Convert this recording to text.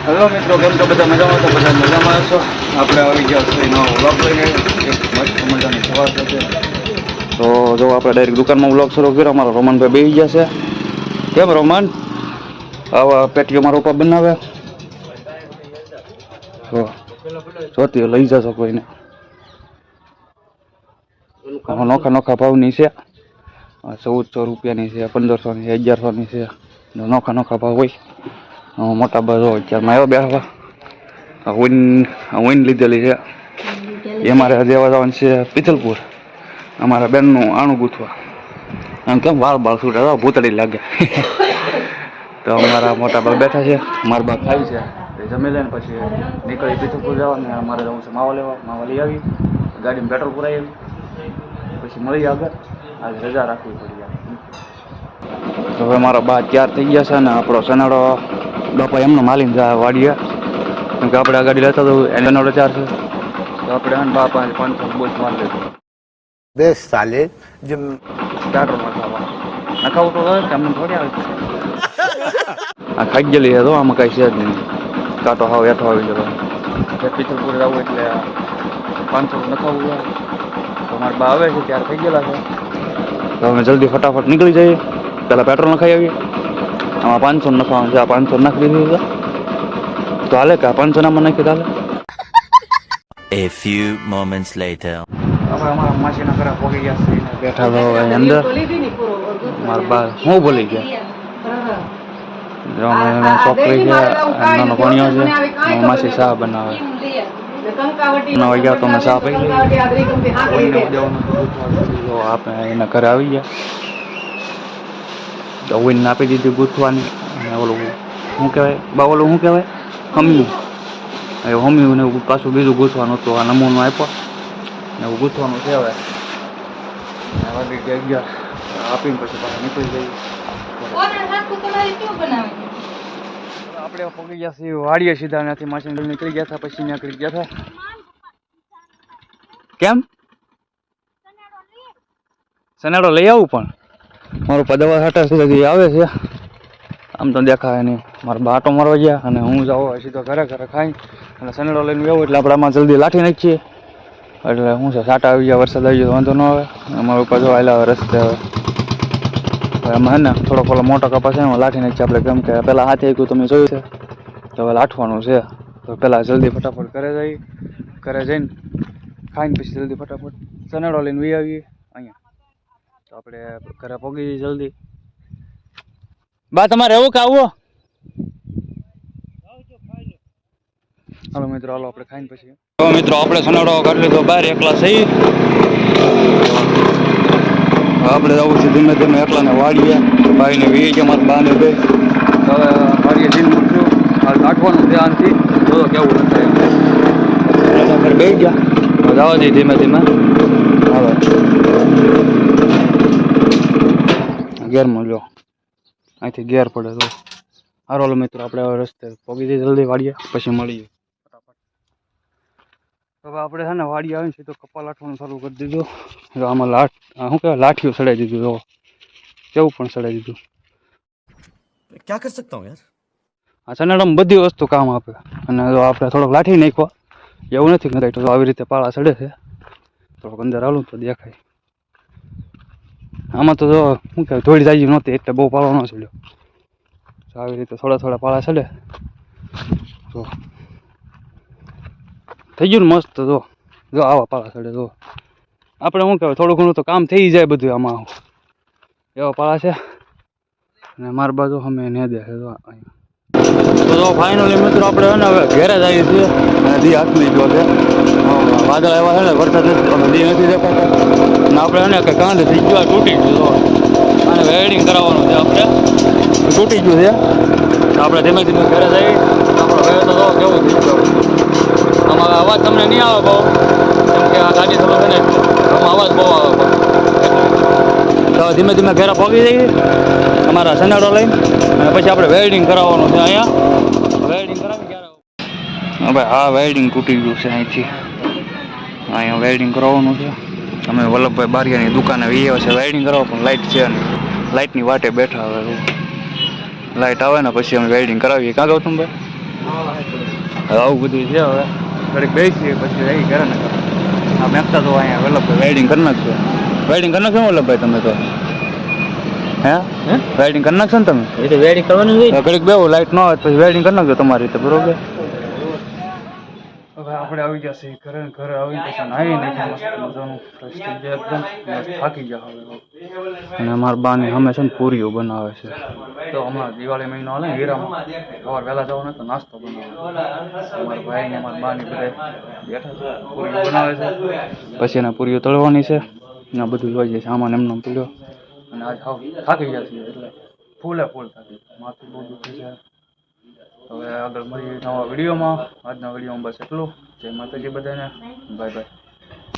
Hello મિત્રો, કેમ છો બધા? મજામાં? તો બધા મજામાં છો? આપણે આવી ગયા છીએ નવો વ્લોગ લઈને, એક મસ્ત મજાની સવાર થશે. તો જો આપણે ડાયરેક્ટ દુકાનમાં વ્લોગ શરૂ કર્યો. અમારા રોમનભાઈ બેસી ગયા છે. કેમ રોમન? આવા પેટીઓ મારા ઉપર બનાવે તો જોતી લઈ જશો કોઈને. નોખા નોખા ભાવની છે. 1400 રૂપિયાની છે, 1500ની છે, 1100ની છે. નોખા નોખા ભાવ હોય. મોટા બાજુ અત્યારમાં આવ્યો બેસવા. વિન લીધેલી છે. એ મારે દેવા જવાનું છે પિથલપુર. અમારા બેનનું આણું ગૂંથવા. આમ કેમ વાળ બાળ છૂટા ભૂતળી લાગે. તો અમારા મોટા બા બેઠા છે. મારા બા ખાઈ છે. એ જમી લે ને પછી નીકળી પિથલપુર જવાનું. અમારે જવું છે માવા લેવા. માવા લઈ આવી, ગાડીમાં પેટ્રોલ પુરાઈ આવી, પછી મળી આગળ. આજે રજા રાખવી પડી. તો હવે મારા બા તૈયાર થઈ ગયા છે ને આપણો સનાડો બાપા એમને માલીને જાય વાડીએ. કેમ કે આપણે આ ગાડી લેતા તો એનો ચાર છે. તો આપણે આને બાપા 500 બોસ મારી લેશું. બેસ સાલે જે પેટ્રોલ નખાવું તો તમને થોડી આવે. આ ખાઈ ગયેલી છે તો આમાં કાંઈ છે જ નહીં. કાંટો હાવ હેઠો આવી ગયો. પિથલપુર જવું એટલે 500 નખાવું છે. તો મારા બા આવે છે ત્યારે થઈ ગયેલા છે. તો અમે જલ્દી ફટાફટ નીકળી જઈએ. પહેલાં પેટ્રોલ નખાઈ આવીએ. આમાં 500 નખાવાનું છે. આ 500 નાખી દીધું છે તો હાલે કે 500 નામાં નાખી હાલે. A few moments later. હવે અમારા માસીના ઘરે પહોંચી ગયા છે. બેઠા તો અંદર મારા બા હું બોલી ગયા છોકરી છે, નાનો કોણિયો છે. માસી ચા બનાવે. ગયા તો અમે ચા પી લઈએ. આપણે એના ઘરે આવી ગયા. તો ઓઈને આપી દીધી ગૂંથવાની. અને ઓલું શું કહેવાય બા, ઓલું શું કહેવાય હમ્યું. એ હમ્યું ને પાછું બીજું ગૂંથવાનું હતું. આ નમૂનો આપ્યો ને એવું ગૂંથવાનું છે. હવે વાગી ગયા આપીને પછી પાછા નીકળી જઈએ. આપણે પહોંચી ગયા છીએ વાડીએ સીધા. ત્યાંથી માસીને નીકળી ગયા હતા. પછી નીકળી ગયા હતા. કેમ સનાડો લઈ આવું? પણ મારું પદવા હાટા સુધી આવે છે. આમ તો દેખાય નહીં. મારા બાટો મારવા ગયા અને હું જાઉં સીધો ઘરે ખાઈ અને સનેડો લઈને આવું. એટલે આપણે આમાં જલ્દી લાઠી નાખીએ. એટલે શું છે સાટા આવી ગયા, વરસાદ આવી ગયો વાંધો ન આવે. અમારા ઉપર જો આવેલા રસ્તે હવે એમાં હે ને થોડોક પેલો મોટો કપાસ છે એમાં લાઠી નાખીએ આપણે. કેમ કે પહેલાં હાથે આવ્યું તમે જોયું છે. તો હવે લાઠવાનું છે. તો પહેલાં જલ્દી ફટાફટ ઘરે જઈએ. ઘરે જઈને ખાઈને પછી જલ્દી ફટાફટ સનેડો લઈને વી આવીએ અહીંયા. તો આપણે ઘરે પહોંચી જઈએ જલ્દી. બા તમારે એવું કે આવો? હાલો મિત્રો, હાલો આપણે ખાઈને પછી. તો મિત્રો આપણે સનાડો કરી લીધો બહાર. એકલા થઈ આપણે જવું છે ધીમે ધીમે એકલાને વાડીએ. ભાઈને વી કે મારા બાને બે હવે વાડીએ જઈને મૂક્યું. આ કાઢવાનું ધ્યાનથી જો કેવું નથી. ઘરે બેસી ગયા જવા દઈએ ધીમે ધીમે. હાલો ગેરમાં લો, અહીંથી ગેર પડે તો હારો. મિત્રો આપણે હવે રસ્તે પહોંચી જઈએ જલ્દી વાડીએ. પછી મળીએ ફટાફટ. હવે આપણે છે ને વાડી આવીને સીધો કપા લાઠવાનું શરૂ કરી દીધું. જો આમાં શું કહેવાય લાઠીઓ સડાઈ દીધું. જો કેવું પણ સડાઈ દીધું. ક્યાં કરી શકતા હું યાર. આ સનેડામાં બધી વસ્તુ કામ આપે. અને જો આપણે થોડોક લાઠી નાખવા એવું નથી કે તો આવી રીતે પાળા સડે છે. થોડોક અંદર હાલું તો દેખાય. આમાં તો જો શું કહેવાય ધોળી જાજી નહોતી એટલે બહુ પાળો ન ચડ્યો. આવી રીતે થોડા થોડા પાળા ચડે તો થઈ ગયું ને મસ્ત. જો જો આવા પાળા ચડે. જો આપણે શું કહેવાય થોડું ઘણું તો કામ થઈ જાય બધું આમાં. એવા પાળા છે. અને મારી બાજુ અમે ને દે છે જો અહીંયા. તો જો ફાઇનલી મિત્રો આપણે છે ને હવે ઘેરે જ આવીએ છીએ. અને દી હાથની જો છે વાદળ આવ્યા છે ને વરસાદ નથી દી નથી દેખાતા. અને આપણે છે ને કે કાંધ થઈ ગયો તૂટી ગયું. અને વેલ્ડિંગ કરાવવાનું છે આપણે. તૂટી ગયું છે. આપણે ધીમે ધીમે ઘરે જઈએ. આપણો હવે તો કેવું થઈ ગયું. આમાં અવાજ તમને નહીં આવે બહુ. કેમ કે આ ગાડી થોડો છે ને આમાં અવાજ બહુ આવે. તો ધીમે ધીમે ઘરે પહોંચી જઈએ અમારા સનાડો લઈને. અને પછી આપણે વેલ્ડિંગ કરાવવાનું છે અહીંયા. વેલ્ડિંગ કરાવી ક્યારે હવે હા વેલ્ડિંગ તૂટી ગયું છે અહીંથી. અહીંયા વેલ્ડિંગ કરાવવાનું છે. અમે વલ્લભભાઈ બારિયાની દુકાને વીએ છે વેલ્ડિંગ કરાવવા. પણ લાઇટ છે નહીં. લાઇટની વાટે બેઠા હવે. લાઇટ આવે ને પછી અમે વેલ્ડિંગ કરાવીએ. ક્યાં ગૌતમભાઈ? આવું બધું છે. હવે ઘડીક બેસીએ પછી રહી ઘરે ને આ મેકતા તો અહીંયા વલ્લભભાઈ રાઇડિંગ કરી નાખશો. રાઇડિંગ કરી નાખશો વલ્લભભાઈ તમે તો? હે રાઇડિંગ કરી નાખશો ને તમે? એ તો વેડી કરવાનું હોય. ઘડીક બેવો લાઈટ ન આવે પછી રાઇડિંગ કરી નાખજો તમારી રીતે, બરોબર? હવે આપણે આવી ગયા છીએ ઘરે. ઘરે આવી પછી નાહી નાખી મસ્ત મજાનું ફ્રેશ થઈ જાય એકદમ. મસ્ત થાકી ગયા હવે. અને અમારા બાને અમે છે ને પૂરીઓ બનાવે છે. તો હમણાં દિવાળી મહિનો હાલે ને હીરામાં સવાર વહેલા જવાનું તો નાસ્તો બનાવે. અમારા ભાઈ ને અમારા બાની બધા બેઠા છે, પૂરીઓ બનાવે છે. પછી એના પૂરીઓ તળવાની છે. આ બધું હોય છે સામાન એમનો પીડ્યો. અને આજ થાકી ગયા છીએ એટલે ફૂલે ફૂલ થાકી. માથું બહુ દુખે છે. હવે આગળ મળીએ નવા વિડીયોમાં. આજના વિડીયોમાં બસ એટલું. જય માતાજી બધાને. Bye bye.